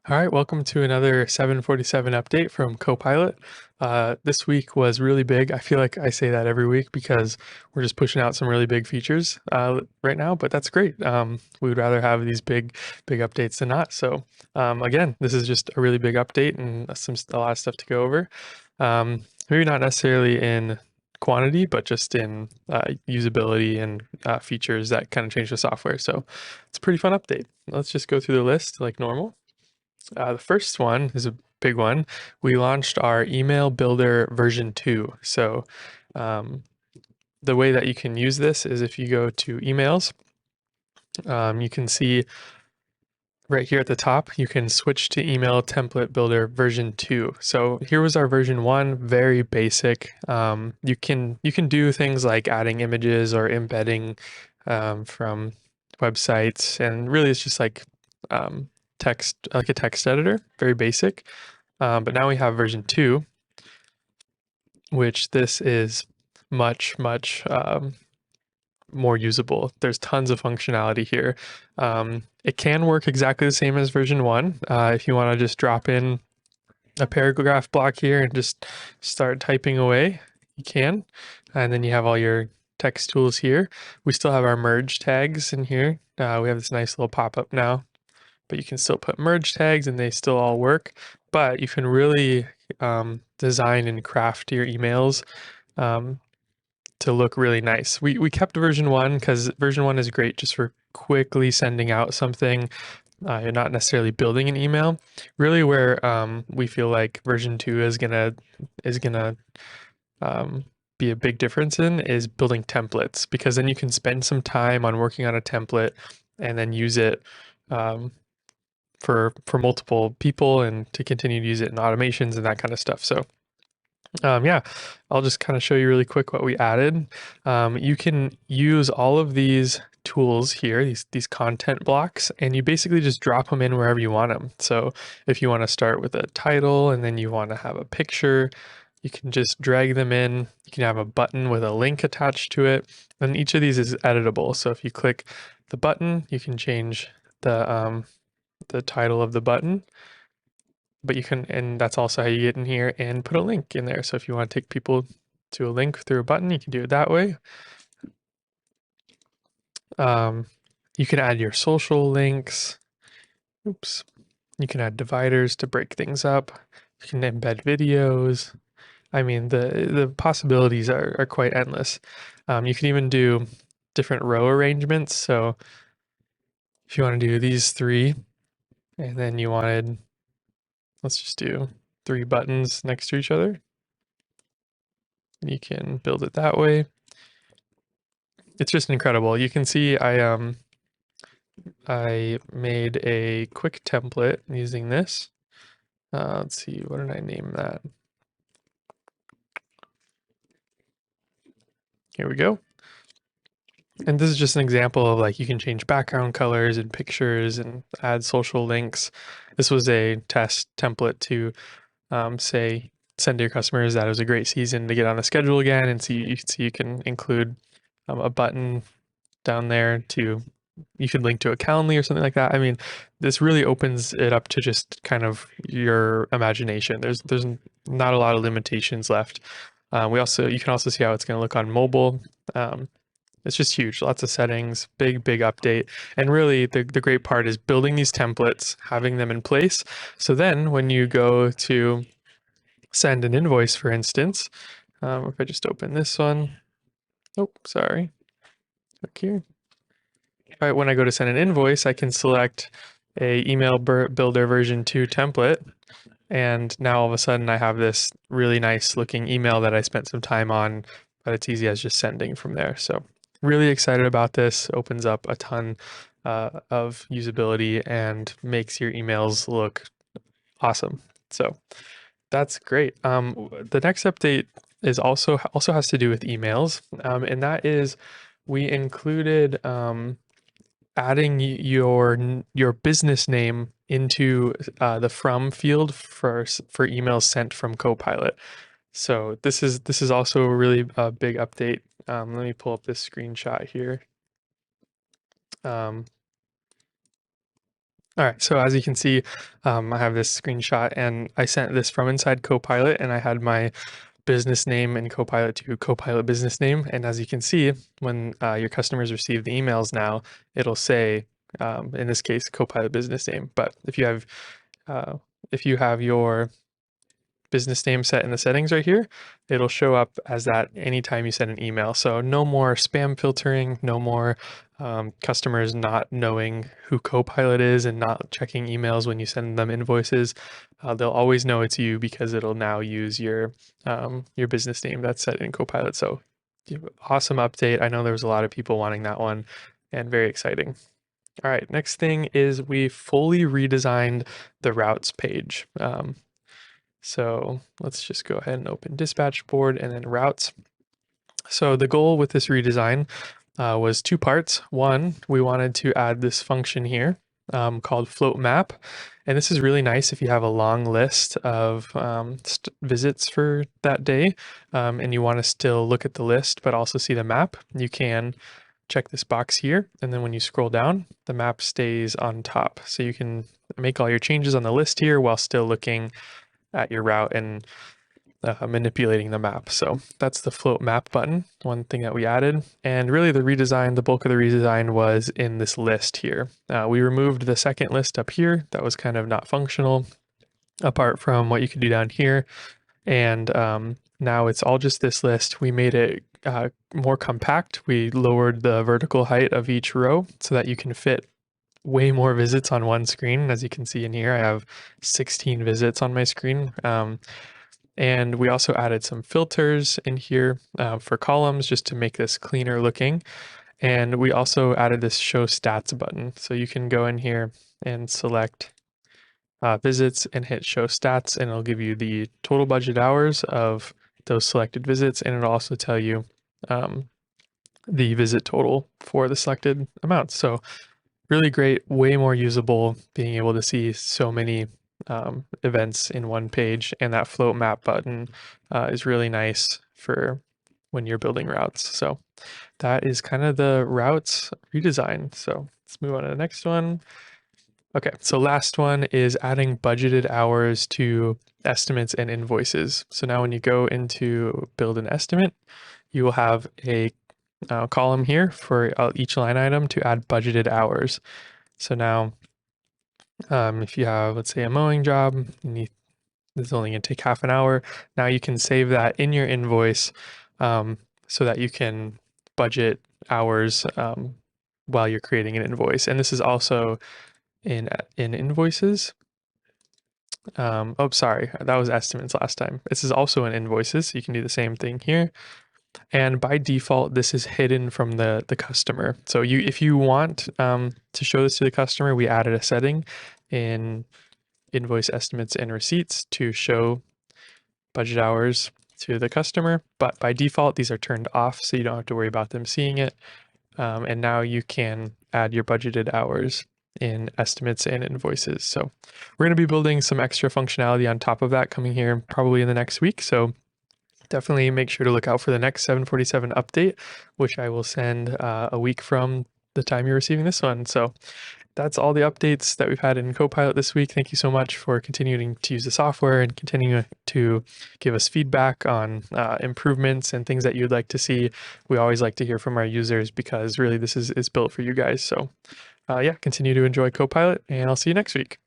All right, welcome to another 747 update from Copilot. This week was really big. I feel like I say that every week because we're just pushing out some really big features right now, but that's great. We would rather have these big updates than not. So again, this is just a really big update and a lot of stuff to go over. Maybe not necessarily in quantity, but just in usability and features that kind of change the software. So it's a pretty fun update. Let's just go through the list like normal. The first one is a big one. We launched our email builder version 2. So um, the way that you can use this is if you go to emails, you can see right here at the top, you can switch to email template builder version 2. So here was our version 1, very basic. You can do things like adding images or embedding from websites, and really it's just like text, like a text editor, very basic. But now we have version 2, which this is much more usable. There's tons of functionality here. It can work exactly the same as version 1. If you want to just drop in a paragraph block here and just start typing away, you can. And then you have all your text tools here. We still have our merge tags in here. We have this nice little pop-up now, but you can still put merge tags and they still all work. But you can really design and craft your emails to look really nice. We kept version 1 because version 1 is great just for quickly sending out something. You're not necessarily building an email. Really, where we feel like version 2 is gonna um, be a big difference in is building templates, because then you can spend some time on working on a template and then use it um, for multiple people and to continue to use it in automations and that kind of stuff. So yeah, I'll just kind of show you really quick what we added. You can use all of these tools here, these content blocks, and you basically just drop them in wherever you want them. So if you want to start with a title and then you want to have a picture, you can just drag them in. You can have a button with a link attached to it, and each of these is editable. So if you click the button, you can change the title of the button, but you can, and that's also how you get in here and put a link in there. So if you want to take people to a link through a button, you can do it that way. You can add your social links. Oops. You can add dividers to break things up. You can embed videos. I mean, the possibilities are quite endless. You can even do different row arrangements. So if you want to do these three, and then you wanted, let's just do 3 buttons next to each other, you can build it that way. It's just incredible. You can see I made a quick template using this. Let's see, what did I name that? Here we go. And this is just an example of, like, you can change background colors and pictures and add social links. This was a test template to say, send to your customers that it was a great season to get on the schedule again, and so you can include a button down there to, you could link to a Calendly or something like that. I mean, this really opens it up to just kind of your imagination. There's not a lot of limitations left. You can also see how it's going to look on mobile. It's just huge, lots of settings, big update. And really the great part is building these templates, having them in place. So then when you go to send an invoice, for instance, if I just open this one, oh, sorry, look here. All right, when I go to send an invoice, I can select a email builder version 2 template. And now all of a sudden I have this really nice looking email that I spent some time on, but it's easy as just sending from there. So really excited about this. Opens up a ton of usability and makes your emails look awesome. So that's great. The next update is also has to do with emails, and that is we included adding your business name into the from field for emails sent from Copilot. So this is also a really big update. Let me pull up this screenshot here. Um, All right, so as you can see, I have this screenshot and I sent this from inside Copilot and I had my business name in Copilot to Copilot business name. And as you can see, when your customers receive the emails now, it'll say, in this case, Copilot business name. But uh, if you have your business name set in the settings right here, it'll show up as that anytime you send an email. So no more spam filtering, no more customers not knowing who Copilot is and not checking emails when you send them invoices. They'll always know it's you because it'll now use your business name that's set in Copilot. So awesome update. I know there was a lot of people wanting that one and very exciting. All right, next thing is we fully redesigned the routes page. So let's just go ahead and open dispatch board and then routes. So the goal with this redesign was two parts. One, we wanted to add this function here called float map. And this is really nice if you have a long list of visits for that day and you want to still look at the list but also see the map. You can check this box here, and then when you scroll down, the map stays on top. So you can make all your changes on the list here while still looking at your route and manipulating the map. So that's the float map button, one thing that we added. And really the redesign, the bulk of the redesign was in this list here. We removed the second list up here that was kind of not functional apart from what you could do down here. And now it's all just this list. We made it more compact. We lowered the vertical height of each row so that you can fit way more visits on one screen. As you can see in here, I have 16 visits on my screen. And we also added some filters in here for columns just to make this cleaner looking. And we also added this show stats button. So you can go in here and select visits and hit show stats, and it'll give you the total budget hours of those selected visits. And it'll also tell you the visit total for the selected amounts. So really great, way more usable, being able to see so many events in one page. And that float map button is really nice for when you're building routes. So that is kind of the routes redesign. So let's move on to the next one. Okay, so last one is adding budgeted hours to estimates and invoices. So now when you go into build an estimate, you will have a column here for each line item to add budgeted hours. So now if you have, let's say, a mowing job, this is only going to take half an hour. Now you can save that in your invoice so that you can budget hours while you're creating an invoice. And this is also in invoices. Oh, sorry, that was estimates last time. This is also in invoices. So you can do the same thing here. And by default, this is hidden from the customer. So if you want to show this to the customer, we added a setting in invoice estimates and receipts to show budget hours to the customer. But by default, these are turned off, so you don't have to worry about them seeing it. And now you can add your budgeted hours in estimates and invoices. So we're going to be building some extra functionality on top of that coming here probably in the next week. So definitely make sure to look out for the next 747 update, which I will send a week from the time you're receiving this one. So that's all the updates that we've had in Copilot this week. Thank you so much for continuing to use the software and continuing to give us feedback on improvements and things that you'd like to see. We always like to hear from our users because really this is built for you guys. So yeah, continue to enjoy Copilot, and I'll see you next week.